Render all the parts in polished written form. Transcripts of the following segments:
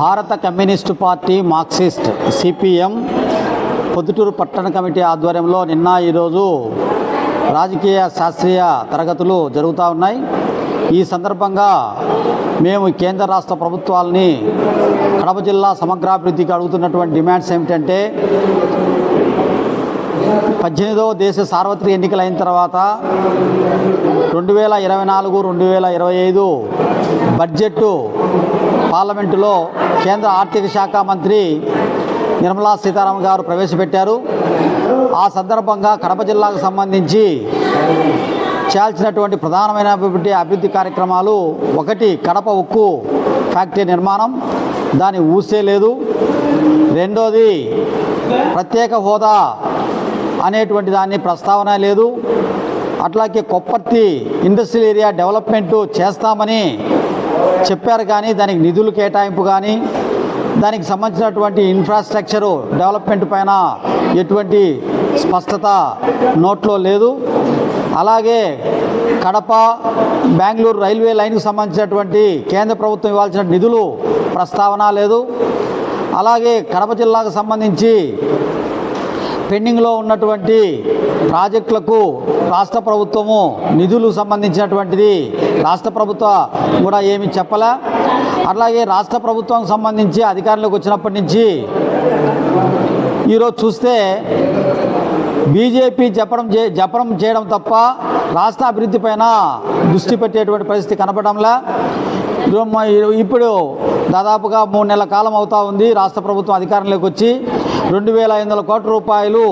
భారత communist party Marxist CPM Proddatur పట్టణ committee ఆధ్వర్యంలో నిన్న ఈరోజు రాజకీయ శాస్త్రీయ తరగతులు జరుగుతూ ఉన్నాయి. ఈ సందర్భంగా మేము కేంద్ర రాష్ట్ర ప్రభుత్వాలని కడప జిల్లా సమగ్రాభివృద్ధికి అడుగుతున్నటువంటి డిమాండ్స్ ఏమిటంటే 18వ దేశ సార్వత్రిక ఎన్నికలు అయిన తర్వాత 2024-2025 బడ్జెట్ పార్లమెంటులో కేంద్ర ఆర్థిక శాఖ మంత్రి నిర్మలా సీతారామన్ గారు ప్రవేశపెట్టారు. ఆ సందర్భంగా కడప జిల్లాకు సంబంధించి చేయాల్సినటువంటి ప్రధానమైనటువంటి అభివృద్ధి కార్యక్రమాలు, ఒకటి కడప ఉక్కు ఫ్యాక్టరీ నిర్మాణం, దాని ఊసే లేదు. రెండోది ప్రత్యేక హోదా అనేటువంటి దాన్ని ప్రస్తావన లేదు. అట్లాగే కొప్పర్తి ఇండస్ట్రియల్ ఏరియా డెవలప్మెంటు చేస్తామని చెప్పారు, కానీ దానికి నిధులు కేటాయింపు కానీ దానికి సంబంధించినటువంటి ఇన్ఫ్రాస్ట్రక్చరు డెవలప్మెంట్ పైన ఎటువంటి స్పష్టత నోట్లో లేదు. అలాగే కడప బెంగళూరు రైల్వే లైన్కు సంబంధించినటువంటి కేంద్ర ప్రభుత్వం ఇవ్వాల్సిన నిధులు ప్రస్తావన లేదు. అలాగే కడప జిల్లాకు సంబంధించి పెండింగ్లో ఉన్నటువంటి ప్రాజెక్టులకు రాష్ట్ర ప్రభుత్వము నిధులు సంబంధించినటువంటిది రాష్ట్ర ప్రభుత్వం కూడా ఏమీ చెప్పలే. అట్లాగే రాష్ట్ర ప్రభుత్వం సంబంధించి అధికారంలోకి వచ్చినప్పటి నుంచి ఈరోజు చూస్తే బీజేపీ జపనం చేయడం తప్ప రాష్ట్ర అభివృద్ధి పైన దృష్టి పెట్టేటువంటి పరిస్థితి కనపడంలా. ఇప్పుడు దాదాపుగా 3 నెలల కాలం అవుతా ఉంది రాష్ట్ర ప్రభుత్వం అధికారంలోకి వచ్చి. 2500 కోట్ల రూపాయలు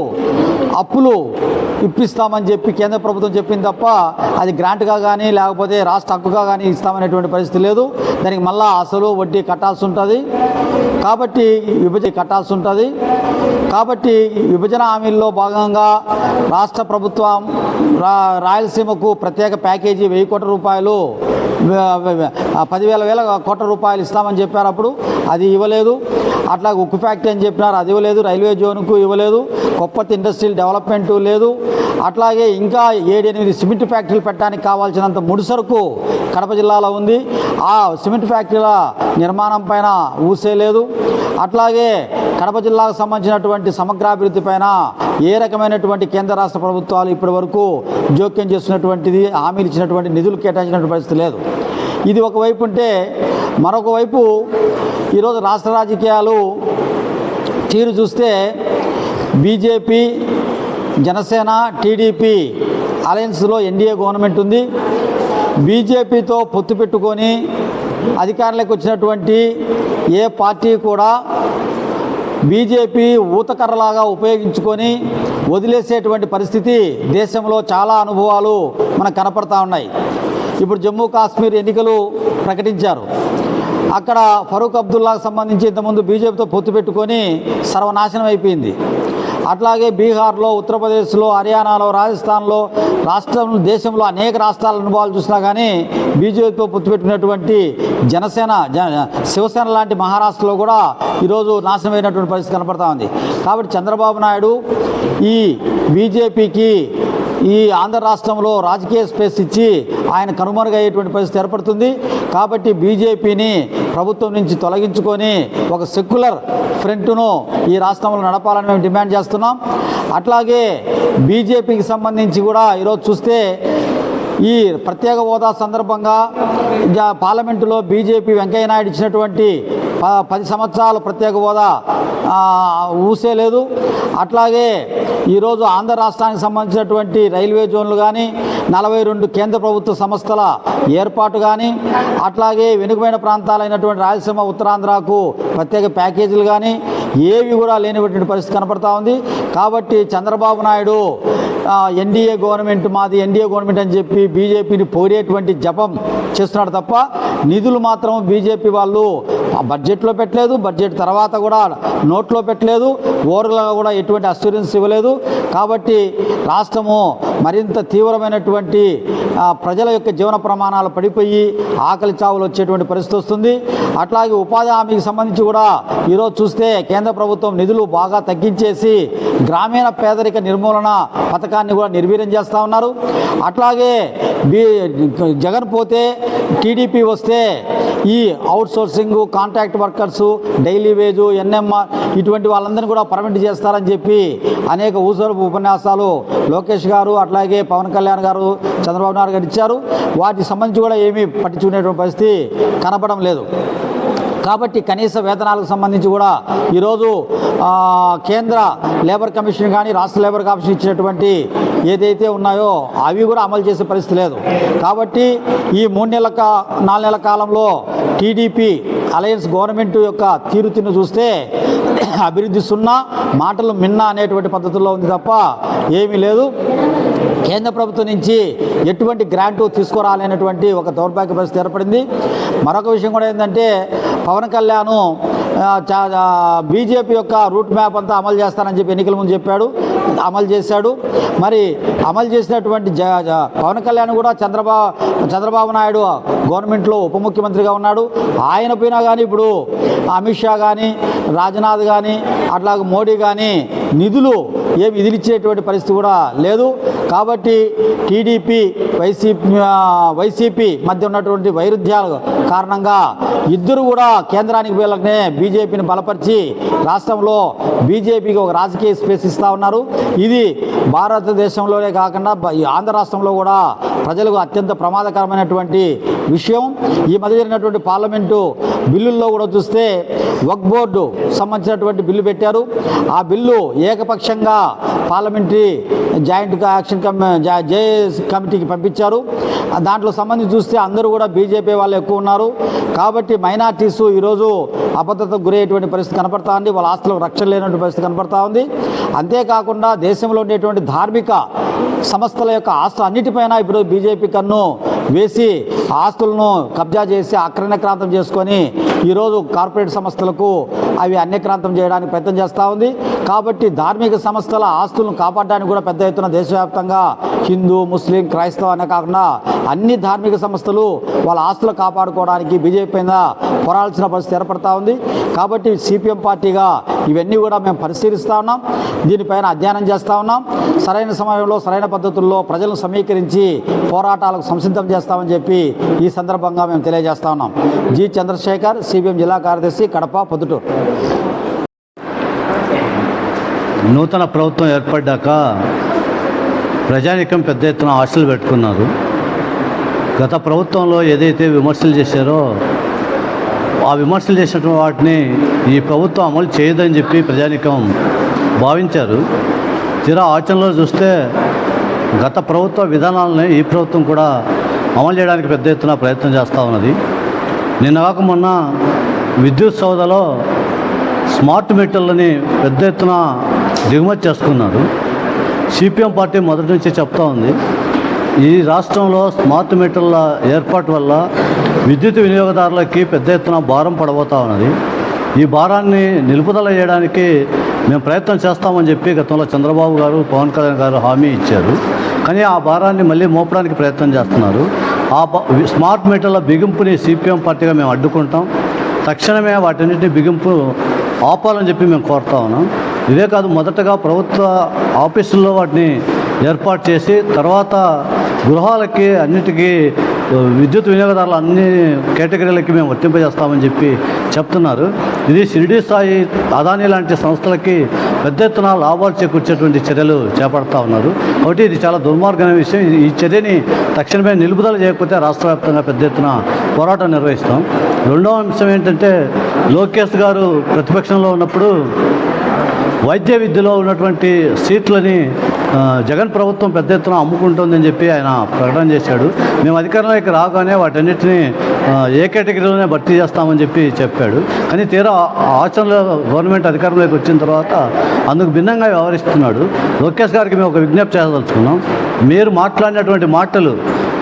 అప్పులు ఇప్పిస్తామని చెప్పి కేంద్ర ప్రభుత్వం చెప్పింది తప్ప అది గ్రాంట్గా కానీ లేకపోతే రాష్ట్ర హక్కుగా కానీ ఇస్తామనేటువంటి పరిస్థితి లేదు. దానికి మళ్ళా అసలు వడ్డీ కట్టాల్సి ఉంటుంది. కాబట్టి విభజన హామీల్లో భాగంగా రాష్ట్ర ప్రభుత్వం రాయలసీమకు ప్రత్యేక ప్యాకేజీ 1000 కోట్ల రూపాయలు 10,000 కోట్ల రూపాయలు ఇస్తామని చెప్పారు, అప్పుడు అది ఇవ్వలేదు. అట్లాగే ఉక్కు ఫ్యాక్టరీ అని చెప్పినారు, అది ఇవ్వలేదు. రైల్వే జోన్కు ఇవ్వలేదు. కొప్పర్తి ఇండస్ట్రియల్ డెవలప్మెంటు లేదు. అట్లాగే ఇంకా 7-8 సిమెంట్ ఫ్యాక్టరీలు పెట్టడానికి కావాల్సినంత ముడిసరుకు కడప జిల్లాలో ఉంది. ఆ సిమెంట్ ఫ్యాక్టరీల నిర్మాణం పైన ఊసే లేదు. అట్లాగే కడప జిల్లాకు సంబంధించినటువంటి సమగ్రాభివృద్ధి పైన ఏ రకమైనటువంటి కేంద్ర రాష్ట్ర ప్రభుత్వాలు ఇప్పటి వరకు జోక్యం చేస్తున్నటువంటిది, హామీలు ఇచ్చినటువంటి నిధులు కేటాయించినటువంటి పరిస్థితి లేదు. ఇది ఒకవైపు ఉంటే, మరొక వైపు ఈరోజు రాష్ట్ర రాజకీయాలు తీరు చూస్తే బీజేపీ, జనసేన, టీడీపీ అలయన్స్లో ఎన్డీఏ గవర్నమెంట్ ఉంది. బీజేపీతో పొత్తు పెట్టుకొని అధికారంలోకి వచ్చినటువంటి ఏ పార్టీ కూడా బీజేపీ ఊతకర్రలాగా ఉపయోగించుకొని వదిలేసేటువంటి పరిస్థితి దేశంలో చాలా అనుభవాలు మనకు కనపడతా ఉన్నాయి. ఇప్పుడు జమ్మూ కాశ్మీర్ ఎన్నికలు ప్రకటించారు. అక్కడ ఫరూక్ అబ్దుల్లాకు సంబంధించి ఇంతకుముందు బీజేపీతో పొత్తు పెట్టుకొని సర్వనాశనం అయిపోయింది. అట్లాగే బీహార్లో, ఉత్తరప్రదేశ్లో, హర్యానాలో, రాజస్థాన్లో, దేశంలో అనేక రాష్ట్రాల అనుభవాలు చూసినా కానీ బీజేపీతో పొత్తు పెట్టుకున్నటువంటి శివసేన లాంటి మహారాష్ట్రలో కూడా ఈరోజు నాశనమైనటువంటి పరిస్థితి కనపడతా ఉంది. కాబట్టి చంద్రబాబు నాయుడు ఈ బీజేపీకి ఈ ఆంధ్ర రాష్ట్రంలో రాజకీయ స్పేస్ ఇచ్చి ఆయన కనుమరుగయ్యేటువంటి పరిస్థితి ఏర్పడుతుంది. కాబట్టి బీజేపీని ప్రభుత్వం నుంచి తొలగించుకొని ఒక సెక్యులర్ ఫ్రంట్ను ఈ రాష్ట్రంలో నడపాలని మేము డిమాండ్ చేస్తున్నాం. అట్లాగే బీజేపీకి సంబంధించి కూడా ఈరోజు చూస్తే ఈ ప్రత్యేక హోదా సందర్భంగా పార్లమెంటులో బీజేపీ వెంకయ్యనాయుడు ఇచ్చినటువంటి 10 సంవత్సరాల ప్రత్యేక హోదా ఊసే లేదు. అట్లాగే ఈరోజు ఆంధ్ర రాష్ట్రానికి సంబంధించినటువంటి రైల్వే జోన్లు కానీ, 42 కేంద్ర ప్రభుత్వ సంస్థల ఏర్పాటు కానీ, అట్లాగే వెనుకబడిన ప్రాంతాలైనటువంటి రాయలసీమ, ఉత్తరాంధ్రకు ప్రత్యేక ప్యాకేజీలు కానీ ఏవి కూడా లేనిటువంటి పరిస్థితి కనపడతా ఉంది. కాబట్టి చంద్రబాబు నాయుడు ఎన్డీఏ గవర్నమెంట్ మాది, ఎన్డీఏ గవర్నమెంట్ అని చెప్పి బీజేపీని పోరేటువంటి జపం చేస్తున్నాడు తప్ప నిధులు మాత్రం బీజేపీ వాళ్ళు బడ్జెట్లో పెట్టలేదు, బడ్జెట్ తర్వాత కూడా నోట్లో పెట్టలేదు, ఓవర్గా కూడా ఎటువంటి అష్యూరెన్స్ ఇవ్వలేదు. కాబట్టి రాష్ట్రము మరింత తీవ్రమైనటువంటి ప్రజల యొక్క జీవన ప్రమాణాలు పడిపోయి ఆకలి చావులు వచ్చేటువంటి పరిస్థితి వస్తుంది. అట్లాగే ఉపాధి హామీకి సంబంధించి కూడా ఈరోజు చూస్తే కేంద్ర ప్రభుత్వం నిధులు బాగా తగ్గించేసి గ్రామీణ పేదరిక నిర్మూలన పథకాన్ని కూడా నిర్వీర్యం చేస్తూ ఉన్నారు. అట్లాగే జగన్ పోతే టీడీపీ వస్తే ఈ అవుట్ సోర్సింగ్, contract workers, daily wage, NMR ఇటువంటి వాళ్ళందరినీ కూడా పర్మిట్ చేస్తారని చెప్పి అనేక ఊసరపు ఉపన్యాసాలు లోకేష్ గారు అట్లాగే పవన్ కళ్యాణ్ గారు, చంద్రబాబు నాయుడు గారు ఇచ్చారు. వాటికి సంబంధించి కూడా ఏమీ పట్టించుకునేటువంటి పరిస్థితి కనపడడం లేదు. కాబట్టి కనీస వేతనాలకు సంబంధించి కూడా ఈరోజు కేంద్ర లేబర్ కమిషన్ కానీ రాష్ట్ర లేబర్ కమిషన్ ఇచ్చినటువంటి ఏదైతే ఉన్నాయో అవి కూడా అమలు చేసే పరిస్థితి లేదు. కాబట్టి ఈ 4 నెలల కాలంలో టీడీపీ అలయన్స్ గవర్నమెంట్ యొక్క తీరుతిన్ను చూస్తే అభివృద్ధి సున్నా, మాటలు మిన్నా అనేటువంటి పద్ధతుల్లో ఉంది తప్ప ఏమీ లేదు. కేంద్ర ప్రభుత్వం నుంచి ఎటువంటి గ్రాంటు తీసుకురాలేనటువంటి ఒక దౌర్భాగ్య పరిస్థితి ఏర్పడింది. మరొక విషయం కూడా ఏంటంటే పవన్ కళ్యాణ్ బీజేపీ యొక్క రూట్ మ్యాప్ అంతా అమలు చేస్తానని చెప్పి ఎన్నికల ముందు చెప్పాడు, అమలు చేశాడు. మరి అమలు చేసినటువంటి పవన్ కళ్యాణ్ కూడా చంద్రబాబు నాయుడు గవర్నమెంట్లో ఉప ముఖ్యమంత్రిగా ఉన్నాడు. ఆయన పోయినా కానీ ఇప్పుడు అమిత్ షా కానీ, రాజ్నాథ్ కానీ, అట్లాగే మోడీ కానీ నిధులు ఏమి ఇదిలిచ్చేటువంటి పరిస్థితి కూడా లేదు. కాబట్టి టీడీపీ వైసీపీ మధ్య ఉన్నటువంటి వైరుధ్యాల కారణంగా ఇద్దరు కూడా కేంద్రానికి వీళ్ళనే బీజేపీని బలపరిచి రాష్ట్రంలో బీజేపీకి ఒక రాజకీయ స్పేస్ ఇస్తూ ఉన్నారు. ఇది భారతదేశంలోనే కాకుండా ఆంధ్ర రాష్ట్రంలో కూడా ప్రజలకు అత్యంత ప్రమాదకరమైనటువంటి విషయం. ఈ మధ్య జరిగినటువంటి పార్లమెంటు బిల్లుల్లో కూడా చూస్తే వక్ఫ్ బోర్డు సంబంధించినటువంటి బిల్లు పెట్టారు. ఆ బిల్లు ఏకపక్షంగా పార్లమెంటరీ జాయింట్ యాక్షన్ కమిటీకి పంపించారు. దాంట్లో సంబంధించి చూస్తే అందరూ కూడా బీజేపీ వాళ్ళు ఎక్కువ ఉన్నారు. కాబట్టి మైనార్టీసు ఈరోజు అభద్రతకు గురయ్యేటువంటి పరిస్థితి కనపడతా ఉంది. వాళ్ళ ఆస్తులకు రక్షణ లేనటువంటి పరిస్థితి కనపడతా ఉంది. అంతేకాకుండా దేశంలో ఉండేటువంటి ధార్మిక సంస్థల యొక్క ఆస్తులు అన్నిటిపైన ఇప్పుడు బీజేపీ కన్ను వేసి ఆస్తులను కబ్జా చేసి అక్రమక్రాంతం చేసుకొని ఈరోజు కార్పొరేట్ సంస్థలకు అవి అన్యక్రాంతం చేయడానికి ప్రయత్నం చేస్తూ ఉంది. కాబట్టి ధార్మిక సంస్థల ఆస్తులను కాపాడడానికి కూడా పెద్ద ఎత్తున దేశవ్యాప్తంగా హిందూ, ముస్లిం, క్రైస్తవ అనే కాకుండా అన్ని ధార్మిక సంస్థలు వాళ్ళ ఆస్తులు కాపాడుకోవడానికి బీజేపీ పైన పోరాడాల్సిన పరిస్థితి ఏర్పడతా ఉంది. కాబట్టి సిపిఎం పార్టీగా ఇవన్నీ కూడా మేము పరిశీలిస్తూ ఉన్నాం, దీనిపైన అధ్యయనం చేస్తూ ఉన్నాం. సరైన సమయంలో సరైన పద్ధతుల్లో ప్రజలను సమీకరించి పోరాటాలకు సంసిద్ధం చేస్తామని చెప్పి ఈ సందర్భంగా మేము తెలియజేస్తా ఉన్నాం. జి చంద్రశేఖర్, సిపిఎం జిల్లా కార్యదర్శి, కడప, పొద్దుటూరు. నూతన ప్రభుత్వం ఏర్పడ్డాక ప్రజానీకం పెద్ద ఎత్తున ఆశలు పెట్టుకున్నారు. గత ప్రభుత్వంలో ఏదైతే విమర్శలు చేశారో ఆ విమర్శలు చేసిన వాటిని ఈ ప్రభుత్వం అమలు చేయదని చెప్పి ప్రజానీకం భావించారు. తీరా ఆచరణలో చూస్తే గత ప్రభుత్వ విధానాలని ఈ ప్రభుత్వం కూడా అమలు చేయడానికి పెద్ద ఎత్తున ప్రయత్నం చేస్తూ ఉన్నది. నిన్న కాక మొన్న విద్యుత్ సౌదలో స్మార్ట్ మీటర్లని పెద్ద ఎత్తున దిగుమతి చేసుకున్నారు. సిపిఎం పార్టీ మొదటి నుంచి చెప్తా ఉంది, ఈ రాష్ట్రంలో స్మార్ట్ మీటర్ల ఏర్పాటు వల్ల విద్యుత్ వినియోగదారులకి పెద్ద ఎత్తున భారం పడబోతూ ఉన్నది. ఈ భారాన్ని నిలుపుదల చేయడానికి మేము ప్రయత్నం చేస్తామని చెప్పి గతంలో చంద్రబాబు గారు, పవన్ కళ్యాణ్ గారు హామీ ఇచ్చారు. కానీ ఆ భారాన్ని మళ్ళీ మోపడానికి ప్రయత్నం చేస్తున్నారు. ఆ స్మార్ట్ మీటర్ల బిగింపుని సిపిఎం పార్టీగా మేము అడ్డుకుంటాం. తక్షణమే వాటన్నిటిని బిగింపు ఆపాలని చెప్పి మేము కోరుతా ఉన్నాం. ఇదే కాదు, మొదటగా ప్రభుత్వ ఆఫీసుల్లో వాటిని ఏర్పాటు చేసి తర్వాత గృహాలకి అన్నిటికీ విద్యుత్ వినియోగదారులు అన్ని కేటగిరీలకి మేము వర్తింపజేస్తామని చెప్పి చెప్తున్నారు. ఇది షిరిడి సాయి, అదానీ లాంటి సంస్థలకి పెద్ద ఎత్తున లాభాలు చేకూర్చేటువంటి చర్యలు చేపడతా ఉన్నారు. కాబట్టి ఇది చాలా దుర్మార్గమైన విషయం. ఈ చర్యని తక్షణమే నిలుపుదల చేయకపోతే రాష్ట్ర వ్యాప్తంగా పెద్ద ఎత్తున పోరాటం నిర్వహిస్తాం. రెండవ అంశం ఏంటంటే, లోకేష్ గారు ప్రతిపక్షంలో ఉన్నప్పుడు వైద్య విద్యలో ఉన్నటువంటి సీట్లని జగన్ ప్రభుత్వం పెద్ద ఎత్తున అమ్ముకుంటుందని చెప్పి ఆయన ప్రకటన చేశాడు. మేము అధికారంలోకి రాగానే వాటన్నిటిని ఏ కేటగిరీలోనే భర్తీ చేస్తామని చెప్పి చెప్పాడు. కానీ తీరా ఆచరణలో గవర్నమెంట్ అధికారంలోకి వచ్చిన తర్వాత అందుకు భిన్నంగా వ్యవహరిస్తున్నాడు. లోకేష్ గారికి మేము ఒక విజ్ఞప్తి చేయదలుచుకున్నాం. మీరు మాట్లాడినటువంటి మాటలు,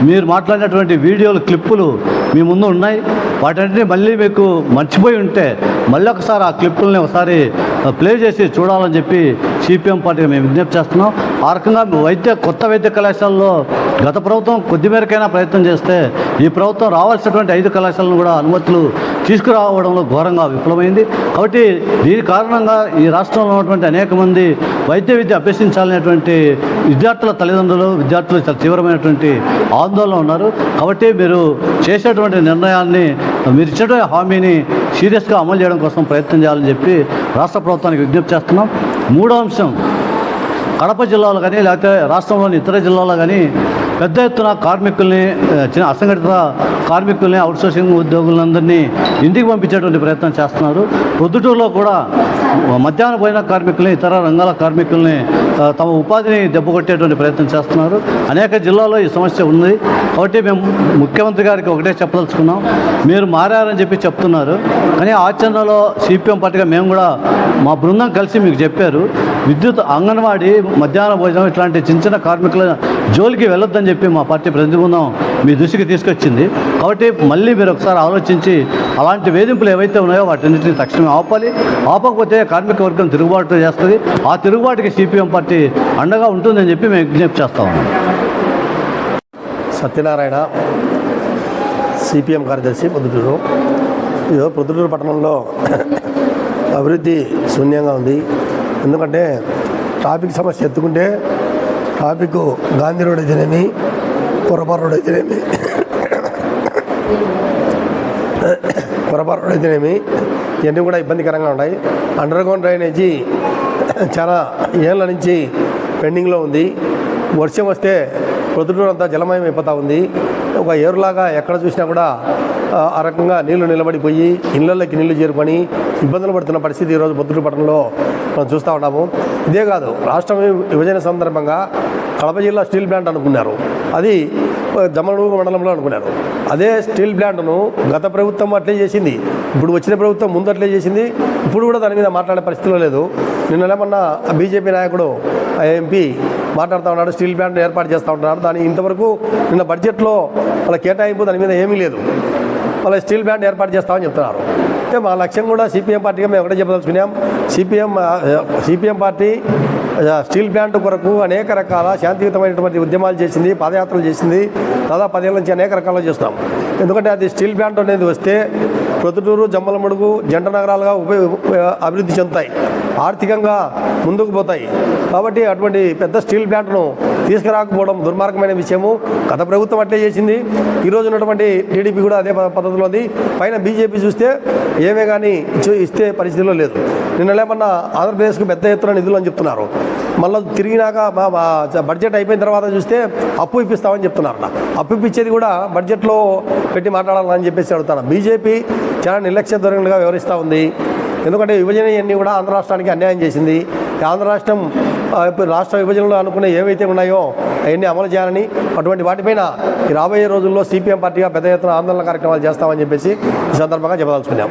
మీరు మాట్లాడినటువంటి వీడియోలు, క్లిప్పులు మీ ముందు ఉన్నాయి. వాటన్నిటిని మళ్ళీ మీకు మర్చిపోయి ఉంటే మళ్ళీ ఒకసారి ఆ క్లిప్పుల్ని ఒకసారి ప్లే చేసి చూడాలని చెప్పి సిపిఎం పార్టీగా మేము విజ్ఞప్తి చేస్తున్నాం. ఆ రకంగా కొత్త వైద్య కళాశాలలో గత ప్రభుత్వం కొద్ది మేరకైనా ప్రయత్నం చేస్తే ఈ ప్రభుత్వం రావాల్సినటువంటి 5 కళాశాలను కూడా అనుమతులు తీసుకురావడంలో ఘోరంగా విఫలమైంది. కాబట్టి దీని కారణంగా ఈ రాష్ట్రంలో ఉన్నటువంటి అనేక మంది వైద్య విద్య అభ్యసించాలనేటువంటి విద్యార్థుల తల్లిదండ్రులు, విద్యార్థులు చాలా తీవ్రమైనటువంటి ఆందోళన ఉన్నారు. కాబట్టి మీరు చేసేటువంటి నిర్ణయాన్ని మీరు ఇచ్చేటువంటి హామీని సీరియస్గా అమలు చేయడం కోసం ప్రయత్నం చేయాలని చెప్పి రాష్ట్ర ప్రభుత్వానికి విజ్ఞప్తి చేస్తున్నాం. మూడో అంశం, కడప జిల్లాలో కానీ లేకపోతే రాష్ట్రంలోని ఇతర జిల్లాలో కానీ పెద్ద ఎత్తున కార్మికుల్ని, చిన్న అసంఘటిత కార్మికుల్ని, అవుట్సోర్సింగ్ ఉద్యోగులందరినీ ఇంటికి పంపించేటువంటి ప్రయత్నం చేస్తున్నారు. ప్రొద్దుటూరులో కూడా మధ్యాహ్న భోజన కార్మికుల్ని, ఇతర రంగాల కార్మికుల్ని తమ ఉపాధిని దెబ్బకొట్టేటువంటి ప్రయత్నం చేస్తున్నారు. అనేక జిల్లాల్లో ఈ సమస్య ఉంది. కాబట్టి మేము ముఖ్యమంత్రి గారికి ఒకటే చెప్పదలుచుకున్నాం, మీరు మారారని చెప్పి చెప్తున్నారు, కానీ ఆచరణలో సిపిఎం పార్టీగా మేము కూడా మా బృందం కలిసి మీకు చెప్పారు, విద్యుత్, అంగన్వాడీ, మధ్యాహ్న భోజనం ఇట్లాంటి చిన్న చిన్న కార్మికుల జోలికి వెళ్ళొద్దని చెప్పి మా పార్టీ ప్రతినిధి బృందం మీ దృష్టికి తీసుకొచ్చింది. కాబట్టి మళ్ళీ మీరు ఒకసారి ఆలోచించి అలాంటి వేధింపులు ఏవైతే ఉన్నాయో వాటన్నిటిని తక్షణమే ఆపాలి. ఆపకపోతే కార్మిక వర్గం తిరుగుబాటు చేస్తుంది. ఆ తిరుగుబాటుకి సిపిఎం పార్టీ అండగా ఉంటుందని చెప్పి మేము విజ్ఞప్తి చేస్తా ఉన్నాం. సత్యనారాయణ, సిపిఎం కార్యదర్శి, పొద్దుటూరు. ఇదో పొద్దుటూరు పట్టణంలో అభివృద్ధి శూన్యంగా ఉంది. ఎందుకంటే ట్రాఫిక్ సమస్య ఎత్తుకుంటే ట్రాఫిక్ గాంధీ రోడ్ అయితేనేమి, కొరపార రోడ్ అయితేనేమి, ఇవన్నీ కూడా ఇబ్బందికరంగా ఉన్నాయి. అండర్ గ్రౌండ్ డ్రైనేజీ చాలా ఏళ్ళ నుంచి పెండింగ్లో ఉంది. వర్షం వస్తే పొద్దుటూరు అంతా జలమయం అయిపోతూ ఉంది. ఒక ఏరులాగా ఎక్కడ చూసినా కూడా ఆ రకంగా నీళ్లు నిలబడిపోయి ఇళ్లలోకి నీళ్లు చేరుకొని ఇబ్బందులు పడుతున్న పరిస్థితి ఈరోజు పొద్దుటూరు పట్టణంలో మనం చూస్తూ ఉన్నాము. ఇదే కాదు, రాష్ట్ర విభజన సందర్భంగా కడప జిల్లా స్టీల్ ప్లాంట్ అనుకున్నారు, అది జమ్మలమడుగు మండలంలో అనుకున్నారు. అదే స్టీల్ ప్లాంట్ను గత ప్రభుత్వం అట్లే చేసింది, ఇప్పుడు వచ్చిన ప్రభుత్వం ముందు అట్లే చేసింది. ఇప్పుడు కూడా దాని మీద మాట్లాడే పరిస్థితిలో లేదు. నిన్నలేమన్నా బీజేపీ నాయకుడు ఎంపీ మాట్లాడుతూ ఉన్నాడు, స్టీల్ ప్లాంట్ ఏర్పాటు చేస్తూ ఉంటున్నారు. దాని ఇంతవరకు నిన్న బడ్జెట్లో వాళ్ళ కేటాయింపు దాని మీద ఏమీ లేదు. వాళ్ళ స్టీల్ ప్లాంట్ ఏర్పాటు చేస్తామని చెప్తున్నారు. అంటే మా లక్ష్యం కూడా సిపిఎం పార్టీగా మేము ఒకటే చెప్పదలుచుకున్నాం, సిపిఎం పార్టీ స్టీల్ ప్లాంట్ కొరకు అనేక రకాల శాంతియుతమైనటువంటి ఉద్యమాలు చేసింది, పాదయాత్రలు చేసింది. దాదాపు 10 ఏళ్ళ నుంచి అనేక రకాలు చేస్తాం. ఎందుకంటే అది స్టీల్ ప్లాంట్ అనేది వస్తే ప్రొద్దుటూరు, జమ్మలమడుగు జంట నగరాలుగా అభివృద్ధి చెందుతాయి, ఆర్థికంగా ముందుకు పోతాయి. కాబట్టి అటువంటి పెద్ద స్టీల్ ప్లాంట్ను తీసుకురాకపోవడం దుర్మార్గమైన విషయము. గత ప్రభుత్వం అట్లే చేసింది, ఈరోజు ఉన్నటువంటి టీడీపీ కూడా అదే పద్ధతిలో ఉంది. పైన బీజేపీ చూస్తే ఏమే కానీ ఇస్తే పరిస్థితిలో లేదు. నిన్నలేమన్నా ఆంధ్రప్రదేశ్కు పెద్ద ఎత్తున నిధులు అని చెప్తున్నారు. మళ్ళీ తిరిగినాక బడ్జెట్ అయిపోయిన తర్వాత చూస్తే అప్పు ఇప్పిస్తామని చెప్తున్నారు. అప్పు ఇప్పించేది కూడా బడ్జెట్లో పెట్టి మాట్లాడాలని చెప్పేసి అడుగుతాను. బీజేపీ చాలా నిర్లక్ష్య ధోరణిగా వ్యవహరిస్తూ ఉంది. ఎందుకంటే విభజన ఇవన్నీ కూడా ఆంధ్ర రాష్ట్రానికి అన్యాయం చేసింది. ఆంధ్ర రాష్ట్రం రాష్ట్ర విభజనలో అనుకునే ఏవైతే ఉన్నాయో అవన్నీ అమలు చేయాలని, అటువంటి వాటిపైన ఈ రాబోయే రోజుల్లో సిపిఎం పార్టీగా పెద్ద ఎత్తున ఆందోళన కార్యక్రమాలు చేస్తామని చెప్పేసి ఈ సందర్భంగా చెప్పదలుచుకున్నాం.